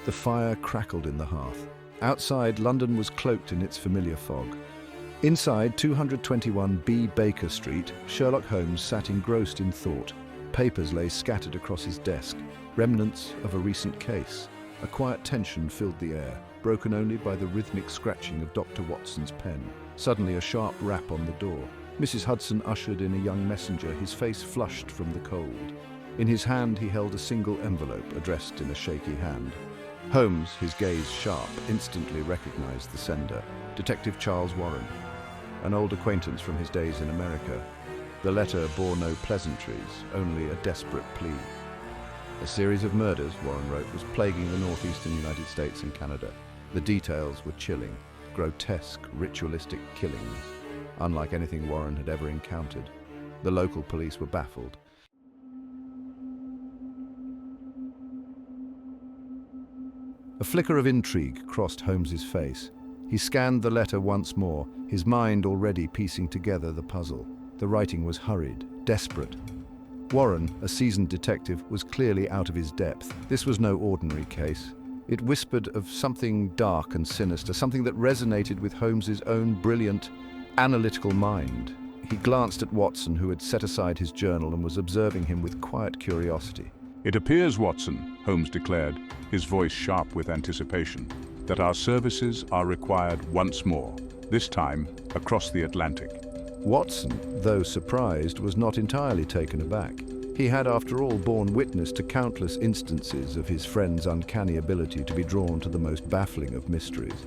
The fire crackled in the hearth. Outside, London was cloaked in its familiar fog. Inside 221B Baker Street, Sherlock Holmes sat engrossed in thought. Papers lay scattered across his desk, remnants of a recent case. A quiet tension filled the air, broken only by the rhythmic scratching of Dr. Watson's pen. Suddenly, a sharp rap on the door. Mrs. Hudson ushered in a young messenger, his face flushed from the cold. In his hand, he held a single envelope addressed in a shaky hand. Holmes, his gaze sharp, instantly recognized the sender, Detective Charles Warren, an old acquaintance from his days in America. The letter bore no pleasantries, only a desperate plea. A series of murders, Warren wrote, was plaguing the northeastern United States and Canada. The details were chilling, grotesque, ritualistic killings, unlike anything Warren had ever encountered. The local police were baffled. A flicker of intrigue crossed Holmes's face. He scanned the letter once more, his mind already piecing together the puzzle. The writing was hurried, desperate. Warren, a seasoned detective, was clearly out of his depth. This was no ordinary case. It whispered of something dark and sinister, something that resonated with Holmes's own brilliant, analytical mind. He glanced at Watson, who had set aside his journal and was observing him with quiet curiosity. "It appears, Watson," Holmes declared, his voice sharp with anticipation, "that our services are required once more, this time across the Atlantic." Watson, though surprised, was not entirely taken aback. He had, after all, borne witness to countless instances of his friend's uncanny ability to be drawn to the most baffling of mysteries.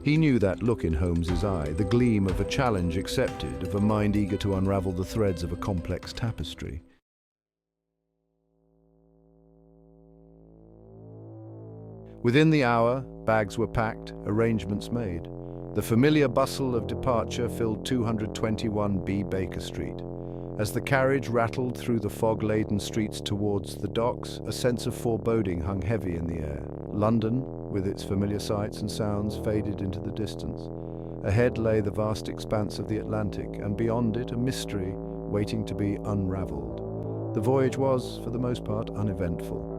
He knew that look in Holmes's eye, the gleam of a challenge accepted, of a mind eager to unravel the threads of a complex tapestry. Within the hour, bags were packed, arrangements made. The familiar bustle of departure filled 221B Baker Street. As the carriage rattled through the fog-laden streets towards the docks, a sense of foreboding hung heavy in the air. London, with its familiar sights and sounds, faded into the distance. Ahead lay the vast expanse of the Atlantic, and beyond it a mystery waiting to be unraveled. The voyage was, for the most part, uneventful.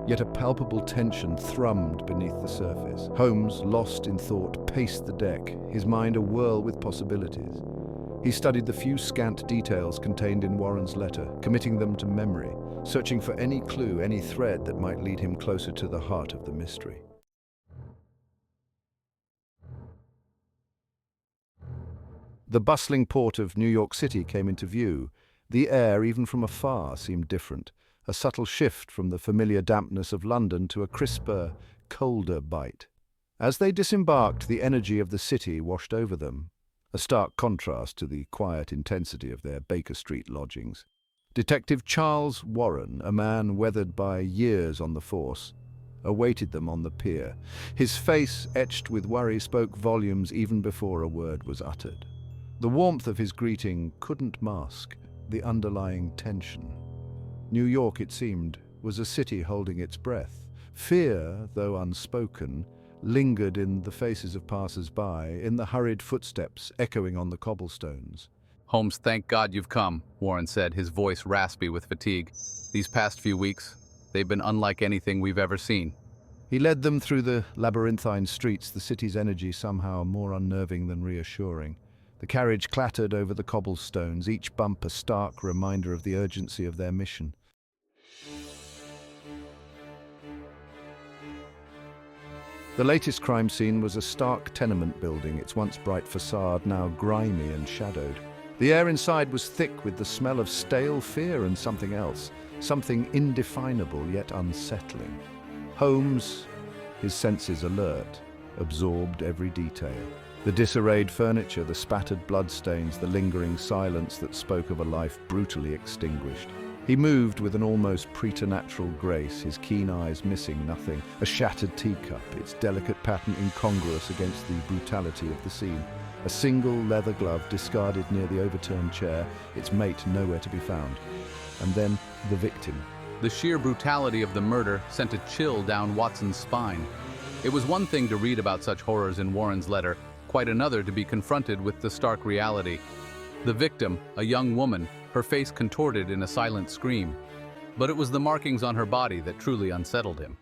Yet a palpable tension thrummed beneath the surface. Holmes, lost in thought, paced the deck, his mind awhirl with possibilities. He studied the few scant details contained in Warren's letter, committing them to memory, searching for any clue, any thread that might lead him closer to the heart of the mystery. The bustling port of New York City came into view. The air, even from afar, seemed different. A subtle shift from the familiar dampness of London to a crisper, colder bite. As they disembarked, the energy of the city washed over them, a stark contrast to the quiet intensity of their Baker Street lodgings. Detective Charles Warren, a man weathered by years on the force, awaited them on the pier. His face, etched with worry, spoke volumes even before a word was uttered. The warmth of his greeting couldn't mask the underlying tension. New York, it seemed, was a city holding its breath. Fear, though unspoken, lingered in the faces of passers-by, in the hurried footsteps echoing on the cobblestones. "Holmes, thank God you've come," Warren said, his voice raspy with fatigue. "These past few weeks, they've been unlike anything we've ever seen." He led them through the labyrinthine streets, the city's energy somehow more unnerving than reassuring. The carriage clattered over the cobblestones, each bump a stark reminder of the urgency of their mission. The latest crime scene was a stark tenement building, its once bright facade now grimy and shadowed. The air inside was thick with the smell of stale fear and something else, something indefinable yet unsettling. Holmes, his senses alert, absorbed every detail. The disarrayed furniture, the spattered bloodstains, the lingering silence that spoke of a life brutally extinguished. He moved with an almost preternatural grace, his keen eyes missing nothing. A shattered teacup, its delicate pattern incongruous against the brutality of the scene. A single leather glove discarded near the overturned chair, its mate nowhere to be found. And then the victim. The sheer brutality of the murder sent a chill down Watson's spine. It was one thing to read about such horrors in Warren's letter, quite another to be confronted with the stark reality. The victim, a young woman, her face contorted in a silent scream. But it was the markings on her body that truly unsettled him.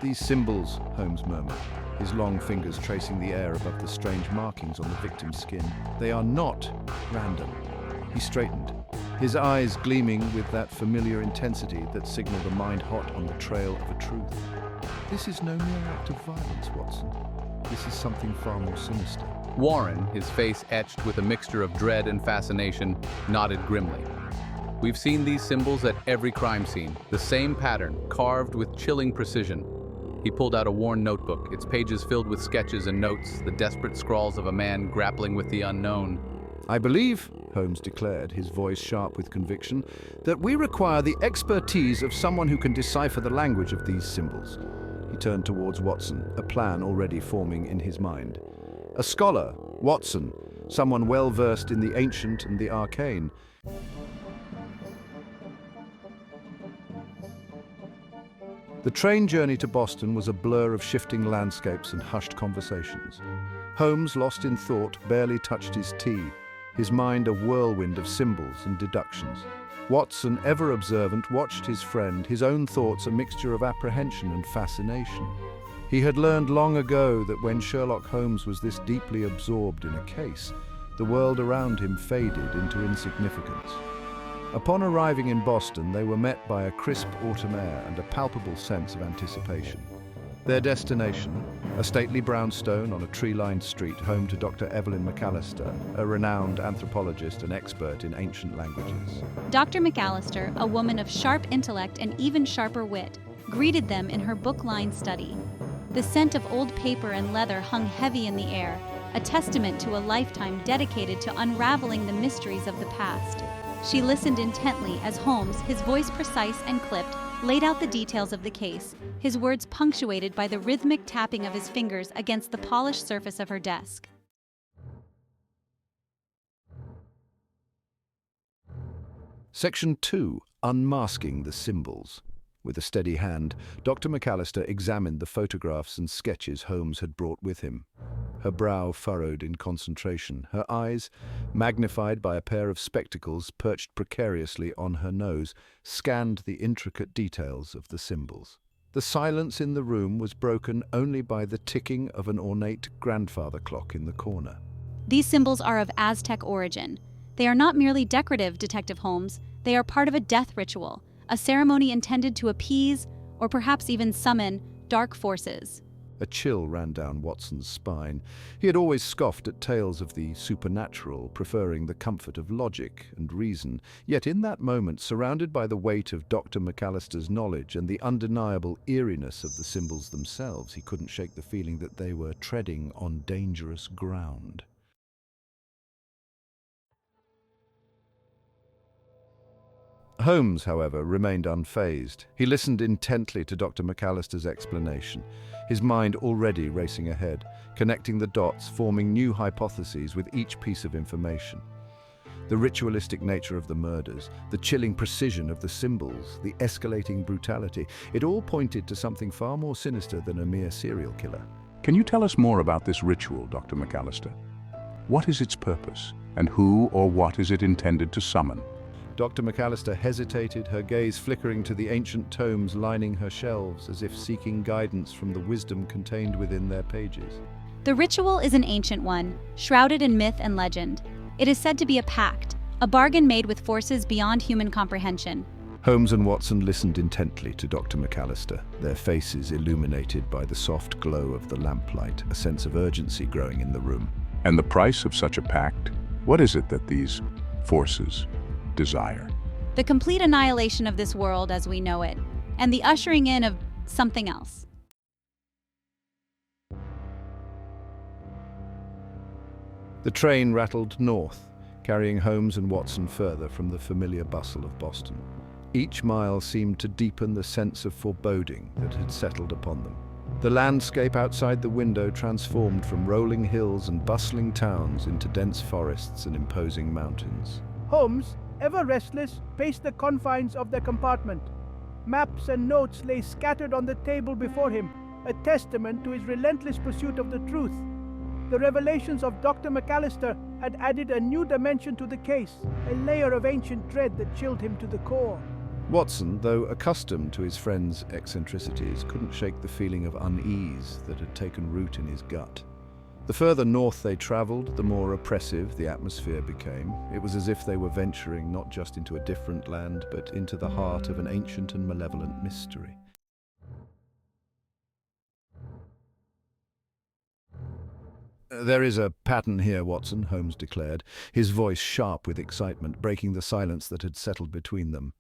These symbols, Holmes murmured, his long fingers tracing the air above the strange markings on the victim's skin. They are not random. He straightened, his eyes gleaming with that familiar intensity that signaled a mind hot on the trail of a truth. This is no mere act of violence, Watson. This is something far more sinister. Warren, his face etched with a mixture of dread and fascination, nodded grimly. We've seen these symbols at every crime scene, the same pattern, carved with chilling precision. He pulled out a worn notebook, its pages filled with sketches and notes, the desperate scrawls of a man grappling with the unknown. I believe, Holmes declared, his voice sharp with conviction, that we require the expertise of someone who can decipher the language of these symbols. He turned towards Watson, a plan already forming in his mind. A scholar, Watson, someone well-versed in the ancient and the arcane. The train journey to Boston was a blur of shifting landscapes and hushed conversations. Holmes, lost in thought, barely touched his tea, his mind a whirlwind of symbols and deductions. Watson, ever observant, watched his friend, his own thoughts a mixture of apprehension and fascination. He had learned long ago that when Sherlock Holmes was this deeply absorbed in a case, the world around him faded into insignificance. Upon arriving in Boston, they were met by a crisp autumn air and a palpable sense of anticipation. Their destination, a stately brownstone on a tree-lined street home to Dr. Evelyn McAllister, a renowned anthropologist and expert in ancient languages. Dr. McAllister, a woman of sharp intellect and even sharper wit, greeted them in her book-lined study. The scent of old paper and leather hung heavy in the air, a testament to a lifetime dedicated to unraveling the mysteries of the past. She listened intently as Holmes, his voice precise and clipped, laid out the details of the case, his words punctuated by the rhythmic tapping of his fingers against the polished surface of her desk. Section 2. Unmasking the Symbols. With a steady hand, Dr. McAllister examined the photographs and sketches Holmes had brought with him. Her brow furrowed in concentration, her eyes, magnified by a pair of spectacles perched precariously on her nose, scanned the intricate details of the symbols. The silence in the room was broken only by the ticking of an ornate grandfather clock in the corner. These symbols are of Aztec origin. They are not merely decorative, Detective Holmes. They are part of a death ritual, a ceremony intended to appease, or perhaps even summon, dark forces. A chill ran down Watson's spine. He had always scoffed at tales of the supernatural, preferring the comfort of logic and reason. Yet in that moment, surrounded by the weight of Dr. McAllister's knowledge and the undeniable eeriness of the symbols themselves, he couldn't shake the feeling that they were treading on dangerous ground. Holmes, however, remained unfazed. He listened intently to Dr. McAllister's explanation, his mind already racing ahead, connecting the dots, forming new hypotheses with each piece of information. The ritualistic nature of the murders, the chilling precision of the symbols, the escalating brutality, it all pointed to something far more sinister than a mere serial killer. Can you tell us more about this ritual, Dr. McAllister? What is its purpose, and who or what is it intended to summon? Dr. McAllister hesitated, her gaze flickering to the ancient tomes lining her shelves, as if seeking guidance from the wisdom contained within their pages. The ritual is an ancient one, shrouded in myth and legend. It is said to be a pact, a bargain made with forces beyond human comprehension. Holmes and Watson listened intently to Dr. McAllister, their faces illuminated by the soft glow of the lamplight, a sense of urgency growing in the room. And the price of such a pact? What is it that these forces desire? The complete annihilation of this world as we know it, and the ushering in of something else. The train rattled north, carrying Holmes and Watson further from the familiar bustle of Boston. Each mile seemed to deepen the sense of foreboding that had settled upon them. The landscape outside the window transformed from rolling hills and bustling towns into dense forests and imposing mountains. Holmes, ever restless, paced the confines of the compartment. Maps and notes lay scattered on the table before him, a testament to his relentless pursuit of the truth. The revelations of Dr. McAllister had added a new dimension to the case, a layer of ancient dread that chilled him to the core. Watson, though accustomed to his friend's eccentricities, couldn't shake the feeling of unease that had taken root in his gut. The further north they traveled, the more oppressive the atmosphere became. It was as if they were venturing not just into a different land, but into the heart of an ancient and malevolent mystery. "There is a pattern here, Watson," Holmes declared, his voice sharp with excitement, breaking the silence that had settled between them.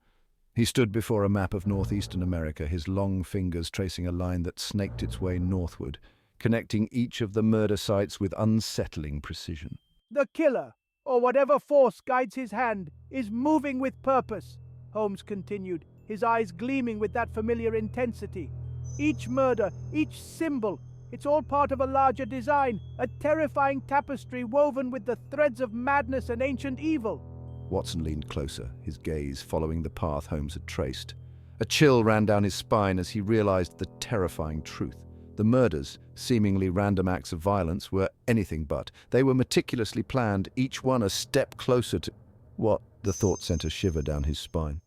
He stood before a map of northeastern America, his long fingers tracing a line that snaked its way northward, connecting each of the murder sites with unsettling precision. The killer, or whatever force guides his hand, is moving with purpose, Holmes continued, his eyes gleaming with that familiar intensity. Each murder, each symbol, it's all part of a larger design, a terrifying tapestry woven with the threads of madness and ancient evil. Watson leaned closer, his gaze following the path Holmes had traced. A chill ran down his spine as he realized the terrifying truth. The murders, seemingly random acts of violence, were anything but. They were meticulously planned, each one a step closer to... What? The thought sent a shiver down his spine.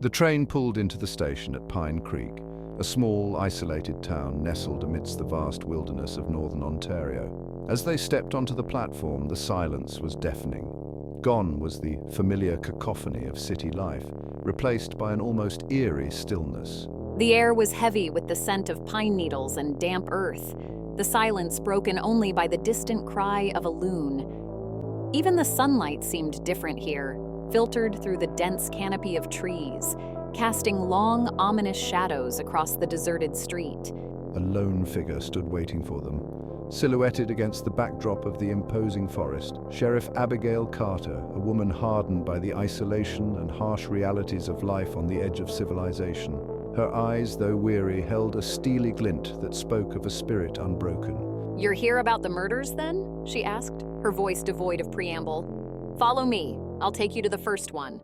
The train pulled into the station at Pine Creek, a small, isolated town nestled amidst the vast wilderness of northern Ontario. As they stepped onto the platform, the silence was deafening. Gone was the familiar cacophony of city life, replaced by an almost eerie stillness. The air was heavy with the scent of pine needles and damp earth, the silence broken only by the distant cry of a loon. Even the sunlight seemed different here, filtered through the dense canopy of trees, casting long, ominous shadows across the deserted street. A lone figure stood waiting for them. Silhouetted against the backdrop of the imposing forest, Sheriff Abigail Carter, a woman hardened by the isolation and harsh realities of life on the edge of civilization. Her eyes, though weary, held a steely glint that spoke of a spirit unbroken. "You're here about the murders, then?" she asked, her voice devoid of preamble. "Follow me. I'll take you to the first one."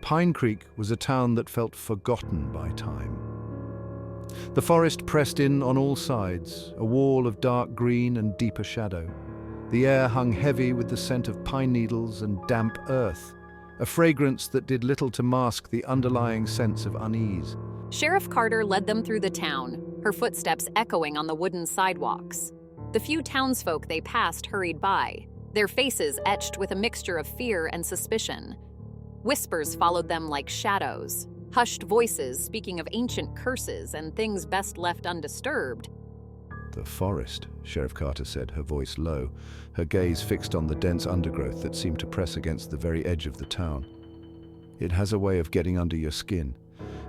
Pine Creek was a town that felt forgotten by time. The forest pressed in on all sides, a wall of dark green and deeper shadow. The air hung heavy with the scent of pine needles and damp earth, a fragrance that did little to mask the underlying sense of unease. Sheriff Carter led them through the town, her footsteps echoing on the wooden sidewalks. The few townsfolk they passed hurried by, their faces etched with a mixture of fear and suspicion. Whispers followed them like shadows, hushed voices speaking of ancient curses and things best left undisturbed. "The forest," Sheriff Carter said, her voice low, her gaze fixed on the dense undergrowth that seemed to press against the very edge of the town. "It has a way of getting under your skin.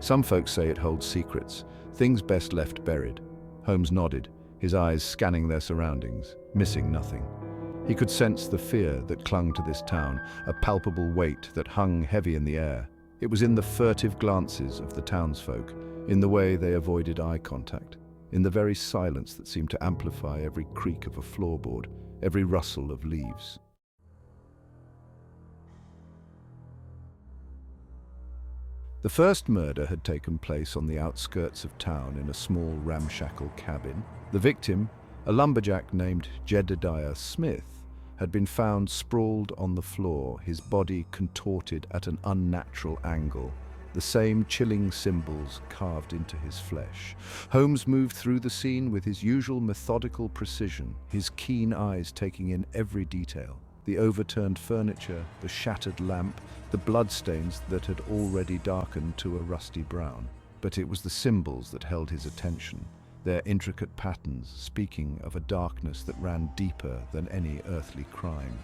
Some folks say it holds secrets, things best left buried." Holmes nodded, his eyes scanning their surroundings, missing nothing. He could sense the fear that clung to this town, a palpable weight that hung heavy in the air. It was in the furtive glances of the townsfolk, in the way they avoided eye contact, in the very silence that seemed to amplify every creak of a floorboard, every rustle of leaves. The first murder had taken place on the outskirts of town in a small ramshackle cabin. The victim, a lumberjack named Jedediah Smith, had been found sprawled on the floor, his body contorted at an unnatural angle, the same chilling symbols carved into his flesh. Holmes moved through the scene with his usual methodical precision, his keen eyes taking in every detail. The overturned furniture, the shattered lamp, the bloodstains that had already darkened to a rusty brown. But it was the symbols that held his attention, their intricate patterns speaking of a darkness that ran deeper than any earthly crime.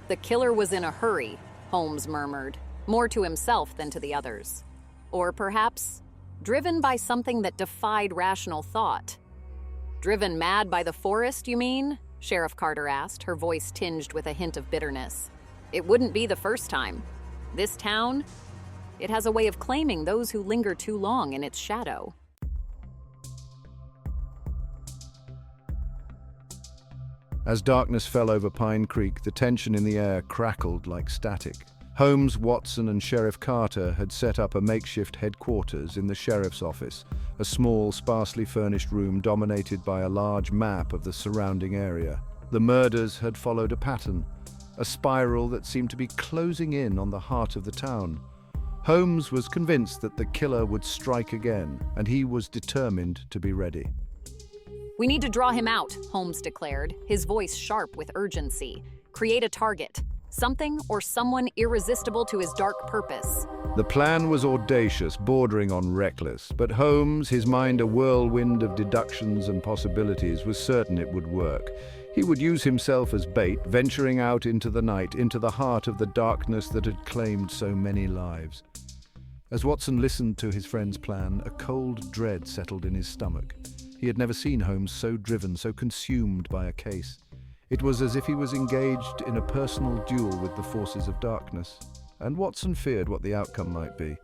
"The killer was in a hurry," Holmes murmured, more to himself than to the others. Or perhaps, driven by something that defied rational thought. "Driven mad by the forest, you mean?" Sheriff Carter asked, her voice tinged with a hint of bitterness. "It wouldn't be the first time. This town, it has a way of claiming those who linger too long in its shadow." As darkness fell over Pine Creek, the tension in the air crackled like static. Holmes, Watson, and Sheriff Carter had set up a makeshift headquarters in the sheriff's office, a small, sparsely furnished room dominated by a large map of the surrounding area. The murders had followed a pattern, a spiral that seemed to be closing in on the heart of the town. Holmes was convinced that the killer would strike again, and he was determined to be ready. "We need to draw him out," Holmes declared, his voice sharp with urgency. "Create a target. Something or someone irresistible to his dark purpose." The plan was audacious, bordering on reckless, but Holmes, his mind a whirlwind of deductions and possibilities, was certain it would work. He would use himself as bait, venturing out into the night, into the heart of the darkness that had claimed so many lives. As Watson listened to his friend's plan, a cold dread settled in his stomach. He had never seen Holmes so driven, so consumed by a case. It was as if he was engaged in a personal duel with the forces of darkness, and Watson feared what the outcome might be.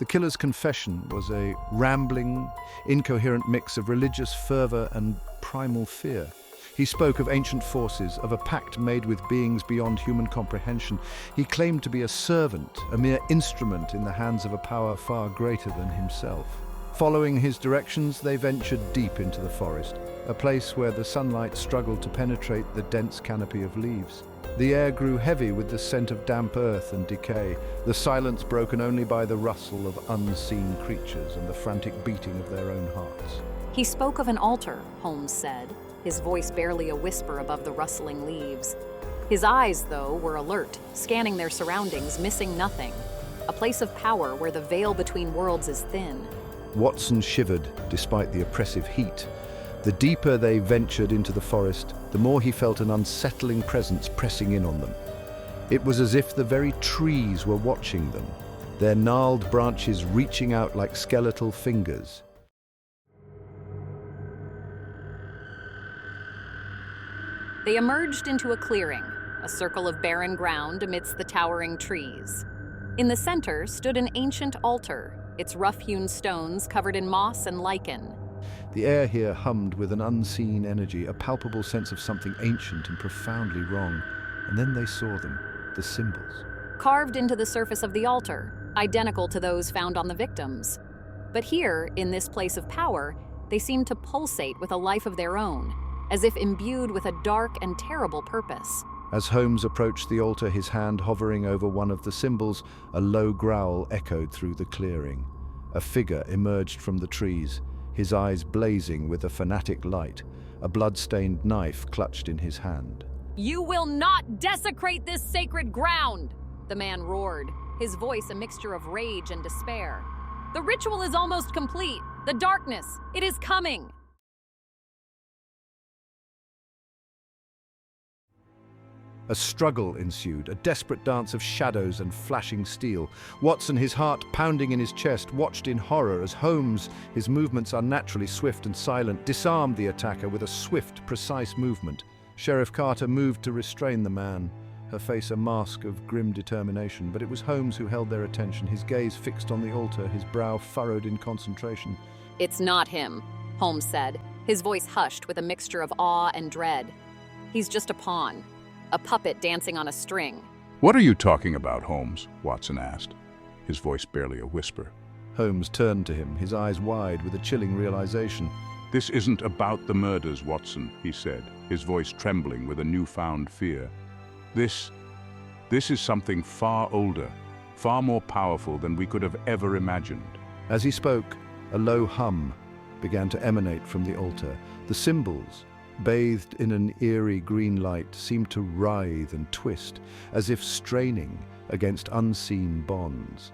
The killer's confession was a rambling, incoherent mix of religious fervor and primal fear. He spoke of ancient forces, of a pact made with beings beyond human comprehension. He claimed to be a servant, a mere instrument in the hands of a power far greater than himself. Following his directions, they ventured deep into the forest, a place where the sunlight struggled to penetrate the dense canopy of leaves. The air grew heavy with the scent of damp earth and decay, the silence broken only by the rustle of unseen creatures and the frantic beating of their own hearts. "He spoke of an altar," Holmes said, his voice barely a whisper above the rustling leaves. His eyes, though, were alert, scanning their surroundings, missing nothing. A place of power where the veil between worlds is thin. Watson shivered despite the oppressive heat. The deeper they ventured into the forest, the more he felt an unsettling presence pressing in on them. It was as if the very trees were watching them, their gnarled branches reaching out like skeletal fingers. They emerged into a clearing, a circle of barren ground amidst the towering trees. In the center stood an ancient altar, its rough-hewn stones covered in moss and lichen. The air here hummed with an unseen energy, a palpable sense of something ancient and profoundly wrong. And then they saw them, the symbols. Carved into the surface of the altar, identical to those found on the victims. But here, in this place of power, they seemed to pulsate with a life of their own, as if imbued with a dark and terrible purpose. As Holmes approached the altar, his hand hovering over one of the symbols, a low growl echoed through the clearing. A figure emerged from the trees, his eyes blazing with a fanatic light, a blood-stained knife clutched in his hand. "You will not desecrate this sacred ground!" the man roared, his voice a mixture of rage and despair. "The ritual is almost complete. The darkness, it is coming!" A struggle ensued, a desperate dance of shadows and flashing steel. Watson, his heart pounding in his chest, watched in horror as Holmes, his movements unnaturally swift and silent, disarmed the attacker with a swift, precise movement. Sheriff Carter moved to restrain the man, her face a mask of grim determination, but it was Holmes who held their attention, his gaze fixed on the altar, his brow furrowed in concentration. "It's not him," Holmes said, his voice hushed with a mixture of awe and dread. "He's just a pawn. A puppet dancing on a string." "What are you talking about, Holmes?" Watson asked, his voice barely a whisper. Holmes turned to him, his eyes wide with a chilling realization. "This isn't about the murders, Watson," he said, his voice trembling with a newfound fear. This is something far older, far more powerful than we could have ever imagined." As he spoke, a low hum began to emanate from the altar. The symbols, bathed in an eerie green light, seemed to writhe and twist, as if straining against unseen bonds.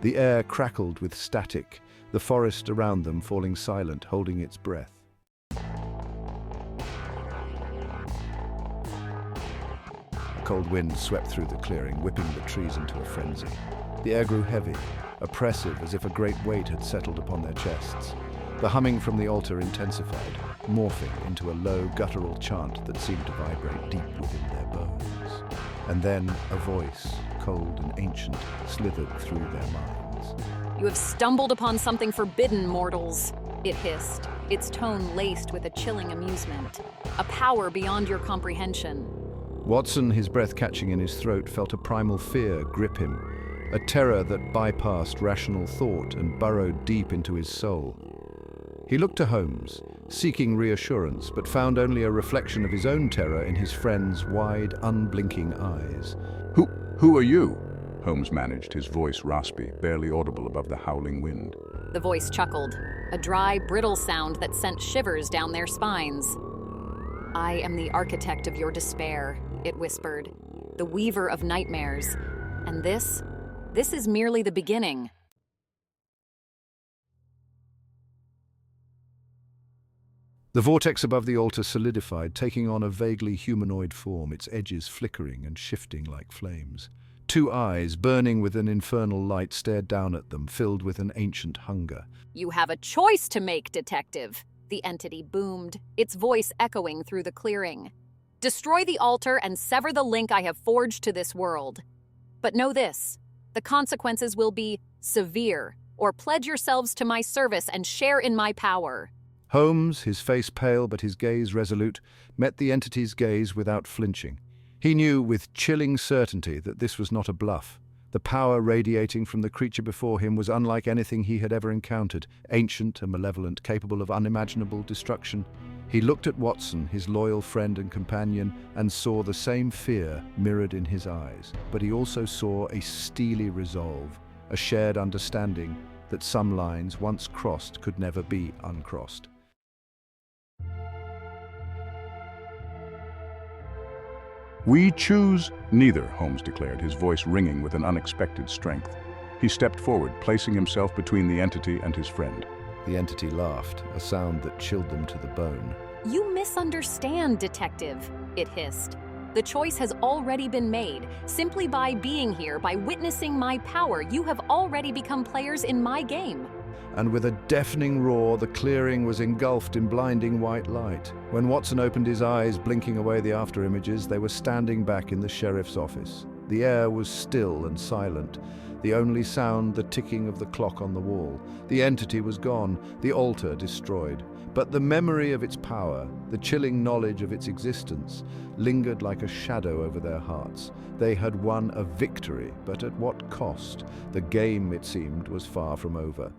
The air crackled with static, the forest around them falling silent, holding its breath. A cold wind swept through the clearing, whipping the trees into a frenzy. The air grew heavy, oppressive, as if a great weight had settled upon their chests. The humming from the altar intensified, morphing into a low, guttural chant that seemed to vibrate deep within their bones. And then a voice, cold and ancient, slithered through their minds. "You have stumbled upon something forbidden, mortals," it hissed, its tone laced with a chilling amusement, a power beyond your comprehension. Watson, his breath catching in his throat, felt a primal fear grip him, a terror that bypassed rational thought and burrowed deep into his soul. He looked to Holmes, seeking reassurance, but found only a reflection of his own terror in his friend's wide, unblinking eyes. Who are you? Holmes managed, his voice raspy, barely audible above the howling wind. The voice chuckled, a dry, brittle sound that sent shivers down their spines. I am the architect of your despair, it whispered, the weaver of nightmares. And this is merely the beginning. The vortex above the altar solidified, taking on a vaguely humanoid form, its edges flickering and shifting like flames. Two eyes, burning with an infernal light, stared down at them, filled with an ancient hunger. You have a choice to make, detective, the entity boomed, its voice echoing through the clearing. Destroy the altar and sever the link I have forged to this world. But know this, the consequences will be severe, or pledge yourselves to my service and share in my power. Holmes, his face pale but his gaze resolute, met the entity's gaze without flinching. He knew with chilling certainty that this was not a bluff. The power radiating from the creature before him was unlike anything he had ever encountered, ancient and malevolent, capable of unimaginable destruction. He looked at Watson, his loyal friend and companion, and saw the same fear mirrored in his eyes. But he also saw a steely resolve, a shared understanding that some lines once crossed could never be uncrossed. We choose neither, Holmes declared, his voice ringing with an unexpected strength. He stepped forward, placing himself between the entity and his friend. The entity laughed, a sound that chilled them to the bone. You misunderstand, detective, it hissed. The choice has already been made. Simply by being here, by witnessing my power, you have already become players in my game. And with a deafening roar, the clearing was engulfed in blinding white light. When Watson opened his eyes, blinking away the after-images, they were standing back in the sheriff's office. The air was still and silent, the only sound the ticking of the clock on the wall. The entity was gone, the altar destroyed. But the memory of its power, the chilling knowledge of its existence, lingered like a shadow over their hearts. They had won a victory, but at what cost? The game, it seemed, was far from over.